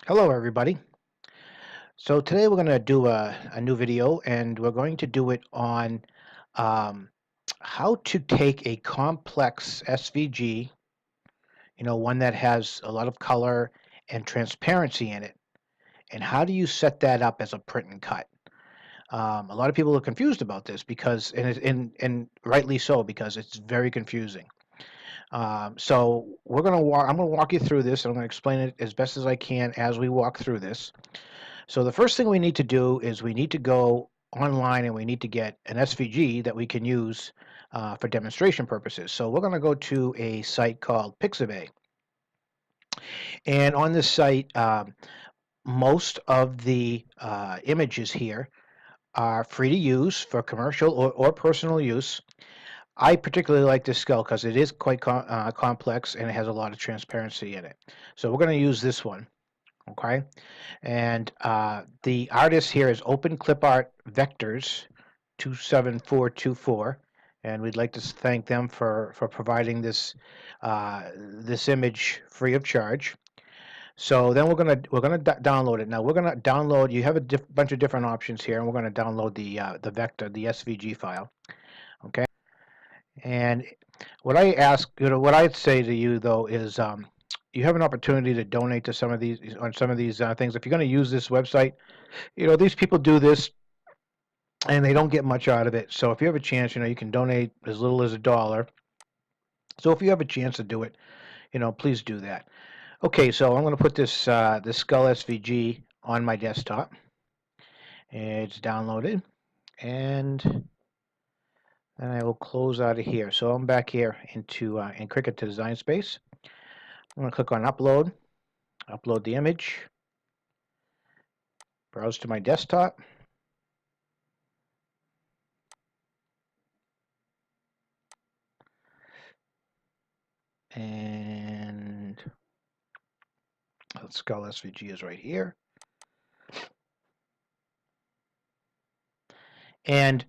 Hello, everybody. So today we're going to do a new video, and we're going to do it on um, how to take a complex SVG, one that has a lot of color and transparency in it, and how do you set that up as a print and cut? A lot of people are confused about this because, and rightly so, because it's very confusing. So we're going to walk. I'm going to walk you through this, and I'm going to explain it as best as I can as we walk through this. So the first thing we need to do is we need to go online and we need to get an SVG that we can use for demonstration purposes. So we're going to go to a site called Pixabay. And on this site, most of the images here are free to use for commercial or personal use. I particularly like this skull because it is quite complex and it has a lot of transparency in it. So we're going to use this one, okay? And the artist here is Open Clip Art Vectors 27424, and we'd like to thank them for providing this image free of charge. So then we're gonna download it. Now we're gonna download. You have a bunch of different options here, and we're gonna download the vector, the SVG file. Okay. And what I'd say to you though is, you have an opportunity to donate to some of these things. If you're going to use this website, these people do this and they don't get much out of it. So if you have a chance, you can donate as little as $1. So if you have a chance to do it, please do that. Okay, so I'm going to put this Skull SVG on my desktop. It's downloaded, and then I will close out of here. So I'm back here in Cricut to Design Space. I'm going to click on Upload, upload the image, browse to my desktop, and the Skull SVG is right here. And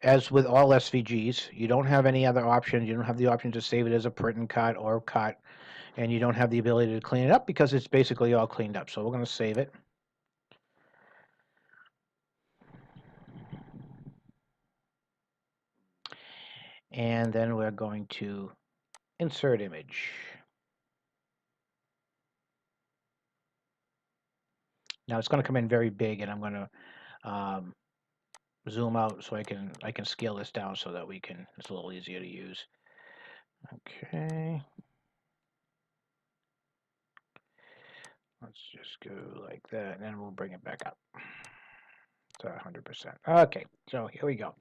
as with all SVGs, you don't have any other options. You don't have the option to save it as a print and cut or cut, and you don't have the ability to clean it up because it's basically all cleaned up. So we're going to save it. And then we're going to insert image. Now it's going to come in very big, and I'm going to zoom out so I can scale this down so that it's a little easier to use. Okay. Let's just go like that, and then we'll bring it back up to 100%. Okay, so here we go.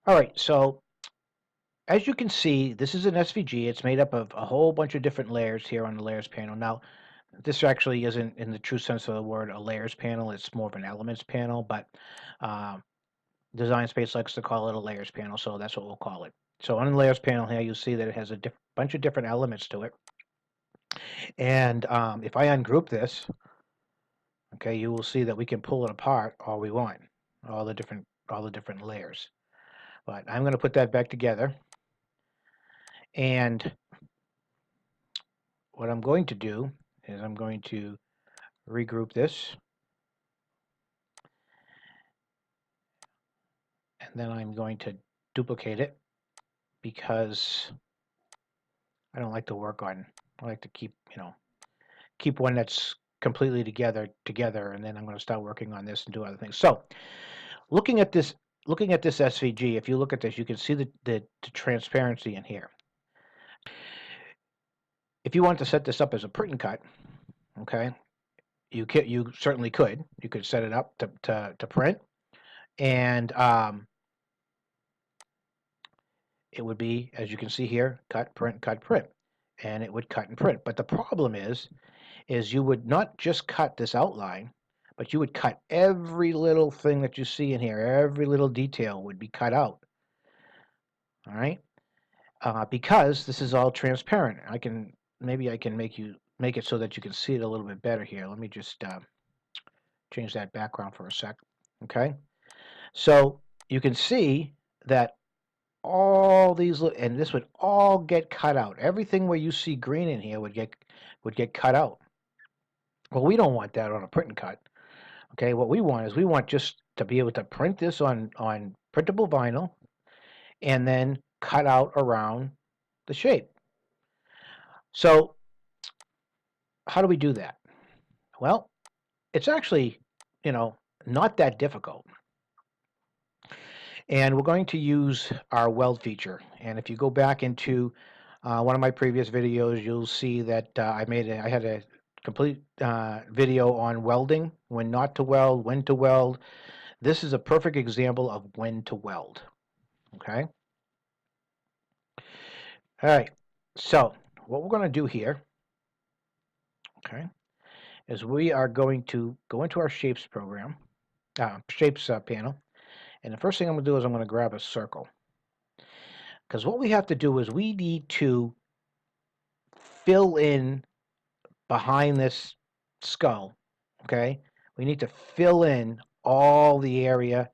All right, so as you can see, this is an SVG. It's made up of a whole bunch of different layers here on the layers panel. Now, this actually isn't, in the true sense of the word, a layers panel. It's more of an elements panel, but Design Space likes to call it a layers panel, so that's what we'll call it. So on the layers panel here, you'll see that it has a bunch of different elements to it. And if I ungroup this, okay, you will see that we can pull it apart all we want, all the different layers. But I'm going to put that back together. And what I'm going to do is I'm going to regroup this, and then I'm going to duplicate it because I don't like to work on, I like to keep one that's completely together, and then I'm going to start working on this and do other things. So looking at this SVG, if you look at this, you can see the transparency in here. If you want to set this up as a print and cut, okay, you certainly could. You could set it up to print, and it would be, as you can see here, cut, print, and it would cut and print. But the problem is you would not just cut this outline, but you would cut every little thing that you see in here. Every little detail would be cut out. All right, because this is all transparent. Maybe I can make it so that you can see it a little bit better here. Let me just change that background for a sec. Okay, so you can see that all these, and this would all get cut out. Everything where you see green in here would get cut out. Well, we don't want that on a print and cut. Okay, what we want is we want just to be able to print this on printable vinyl and then cut out around the shape. So how do we do that? Well, it's actually, you know, not that difficult. And we're going to use our weld feature. And if you go back into one of my previous videos, you'll see that I had a complete video on welding, when not to weld, when to weld. This is a perfect example of when to weld. Okay. All right. So what we're going to do here, okay, is we are going to go into our shapes program, shapes panel. And the first thing I'm going to do is I'm going to grab a circle. Because what we have to do is we need to fill in behind this skull, okay? We need to fill in all the area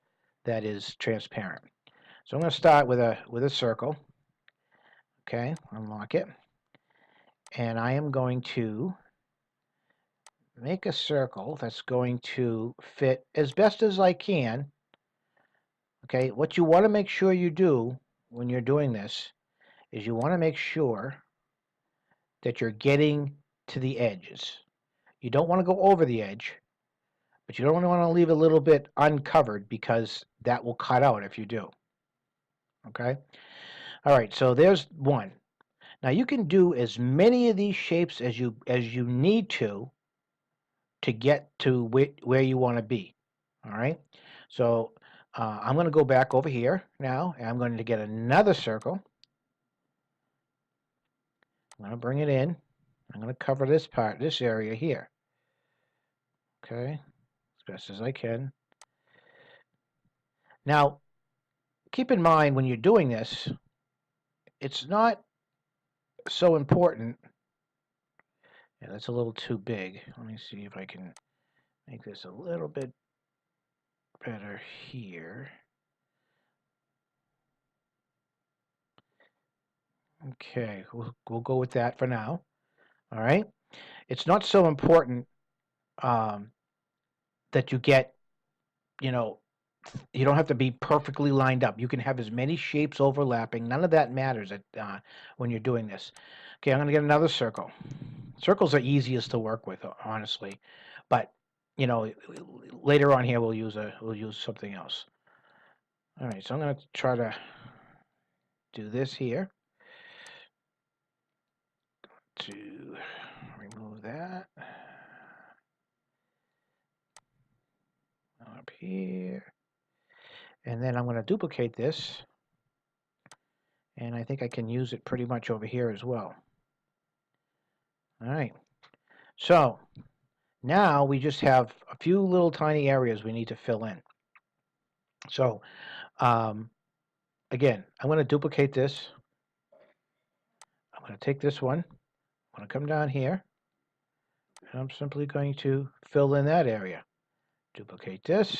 that is transparent. So I'm going to start with a circle, okay? Unlock it. And I am going to make a circle that's going to fit as best as I can, okay? What you want to make sure you do when you're doing this is you want to make sure that you're getting to the edges. You don't want to go over the edge, but you don't want to leave a little bit uncovered because that will cut out if you do. Okay? All right, so there's one. Now you can do as many of these shapes as you need to get to where you want to be. All right? So I'm going to go back over here now, and I'm going to get another circle. I'm going to bring it in. I'm going to cover this part, this area here. Okay? As best as I can. Now, keep in mind when you're doing this, it's not so important. Yeah, that's a little too big. Let me see if I can make this a little bit better here. Okay, we'll go with that for now. All right. It's not so important um, that you get, you know, you don't have to be perfectly lined up. You can have as many shapes overlapping. None of that matters when you're doing this. Okay, I'm going to get another circle. Circles are easiest to work with, honestly, but you know, later on here we'll use something else. All right, so I'm going to try to do this here to remove that. Up here. And then I'm going to duplicate this. And I think I can use it pretty much over here as well. All right. So now we just have a few little tiny areas we need to fill in. So again, I'm going to duplicate this. I'm going to take this one. I'm going to come down here. And I'm simply going to fill in that area. Duplicate this.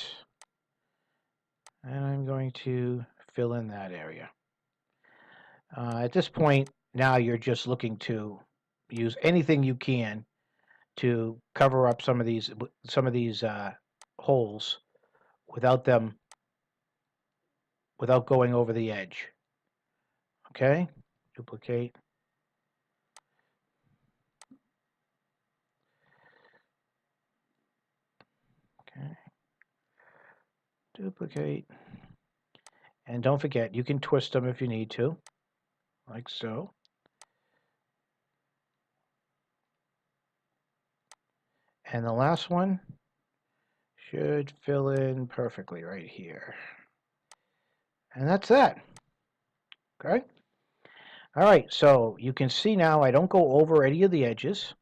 And I'm going to fill in that area. At this point, now you're just looking to use anything you can to cover up some of these holes without going over the edge. Okay, duplicate. Okay, duplicate. And don't forget, you can twist them if you need to, like so. And the last one should fill in perfectly right here. And that's that. Okay. All right, so you can see now I don't go over any of the edges,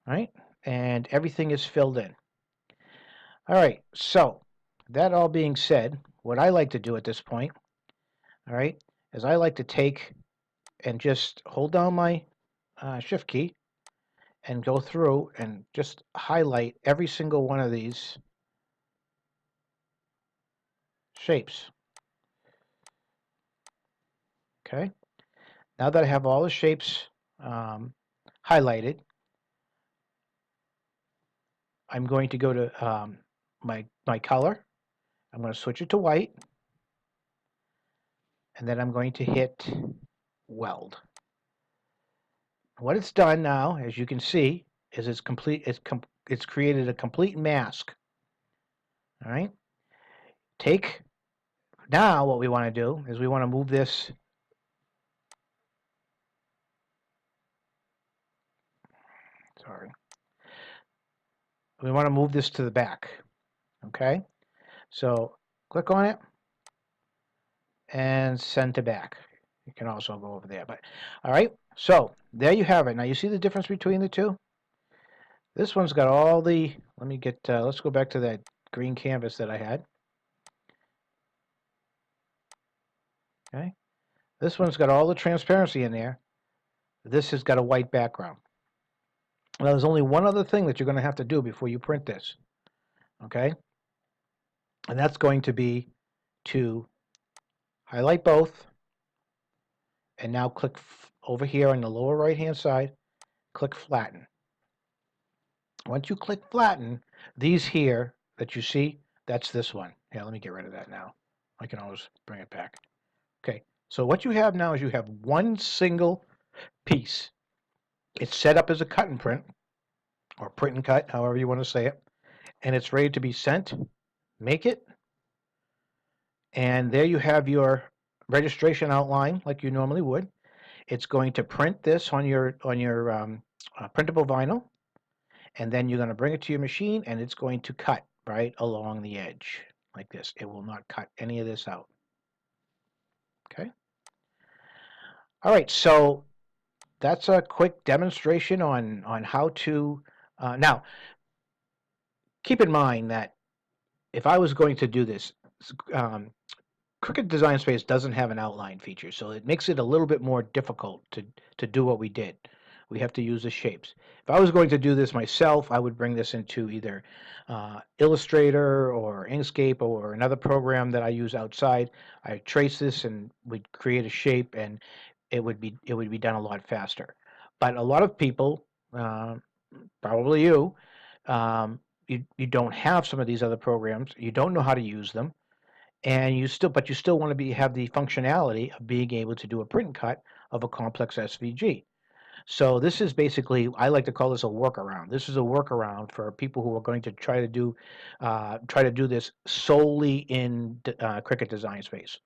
right? And everything is filled in. All right, so that all being said, what I like to do at this point, all right, is I like to take and just hold down my shift key and go through and just highlight every single one of these shapes. Okay, now that I have all the shapes highlighted, I'm going to go to my color. I'm going to switch it to white, and then I'm going to hit weld. What it's done now, as you can see, is it's created a complete mask. All right. Now what we want to do is we want to move this. Sorry. We want to move this to the back. Okay. So click on it and send to back. You can also go over there, but all right. So there you have it. Now you see the difference between the two? This one's got all the, let's go back to that green canvas that I had. Okay. This one's got all the transparency in there. This has got a white background. Now there's only one other thing that you're going to have to do before you print this. Okay. And that's going to be to highlight both and now click over here on the lower right hand side, click flatten. Once you click flatten, these here that you see, that's this one. Yeah, let me get rid of that now. I can always bring it back. Okay, so what you have now is you have one single piece. It's set up as a cut and print, or print and cut, however you want to say it, and it's ready to be sent. Make it, and there you have your registration outline like you normally would. It's going to print this on your printable vinyl, and then you're going to bring it to your machine, and it's going to cut right along the edge like this. It will not cut any of this out. Okay. All right. So that's a quick demonstration on how to. Now, keep in mind that if I was going to do this, Cricut Design Space doesn't have an outline feature, so it makes it a little bit more difficult to do what we did. We have to use the shapes. If I was going to do this myself, I would bring this into either Illustrator or Inkscape or another program that I use outside. I trace this and we'd create a shape, and it would be done a lot faster. But a lot of people, probably you, you don't have some of these other programs. You don't know how to use them, and but you still want to have the functionality of being able to do a print and cut of a complex SVG. So this is basically, I like to call this a workaround. This is a workaround for people who are going to try to do this solely in Cricut Design Space.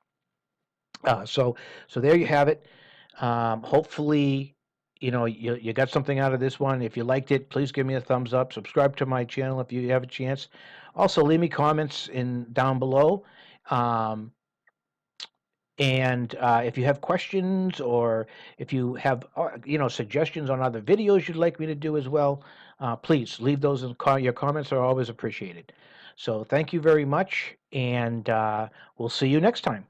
So there you have it. Hopefully, you got something out of this one. If you liked it, please give me a thumbs up. Subscribe to my channel if you have a chance. Also, leave me comments down below. Um, and if you have questions, or if you have suggestions on other videos you'd like me to do as well, please leave those your comments are always appreciated. So thank you very much, and we'll see you next time.